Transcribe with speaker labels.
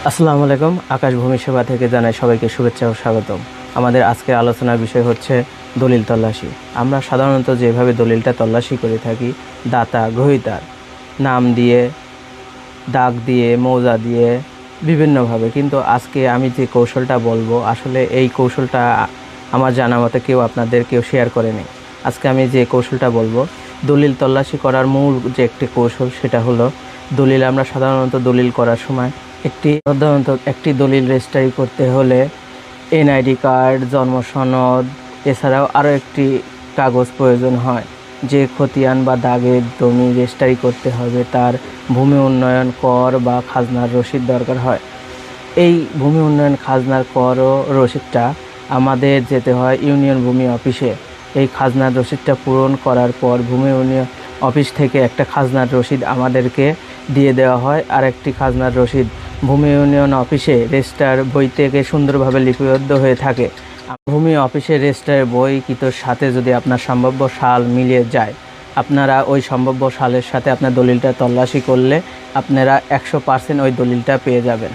Speaker 1: আসসালামু আলাইকুম। আকাশ ভূমি সেবা থেকে জানাই সবাইকে শুভেচ্ছা ও স্বাগতম। আমাদের আজকের আলোচনার বিষয় হচ্ছে দলিল তল্লাশি। আমরা সাধারণত যেভাবে দলিলটা তল্লাশি করে থাকি, দাতা গ্রহীতার নাম দিয়ে, দাগ দিয়ে, মৌজা দিয়ে বিভিন্নভাবে, কিন্তু আজকে আমি যে কৌশলটা বলবো, আসলে এই কৌশলটা আমার জানা মতে কেউ শেয়ার করেনি। আজকে আমি যে কৌশলটা বলবো, দলিল তল্লাশি করার মূল যে একটি কৌশল, সেটা হলো আমরা সাধারণত দলিল করার সময় একটি দলিল রেজিস্ট্রি করতে হলে এনআইডি কার্ড, জন্ম সনদ, এছাড়াও আরও একটি কাগজ প্রয়োজন হয়। যে খতিয়ান বা দাগের জমি রেজিস্ট্রি করতে হবে, তার ভূমি উন্নয়ন কর বা খাজনার রসিদ দরকার হয়। এই ভূমি উন্নয়ন, খাজনার কর ও রসিদটা আমাদের যেতে হয় ইউনিয়ন ভূমি অফিসে। এই খাজনার রসিদটা পূরণ করার পর ভূমি উন্নয়ন অফিস থেকে একটা খাজনার রসিদ আমাদেরকে দিয়ে দেওয়া হয়, আর একটি খাজনার রসিদ ভূমি ইউনিয়ন অফিসে রেজিস্টার বই থেকে সুন্দরভাবে লিপিবদ্ধ হয়ে থাকে। ভূমি অফিসের রেজিস্টারের বইকিতোর সাথে যদি আপনার সম্ভাব্য সাল মিলিয়ে যায়, আপনারা ওই সম্ভাব্য সালের সাথে আপনার দলিলটা তল্লাশি করলে আপনারা 100% ওই দলিলটা পেয়ে যাবেন।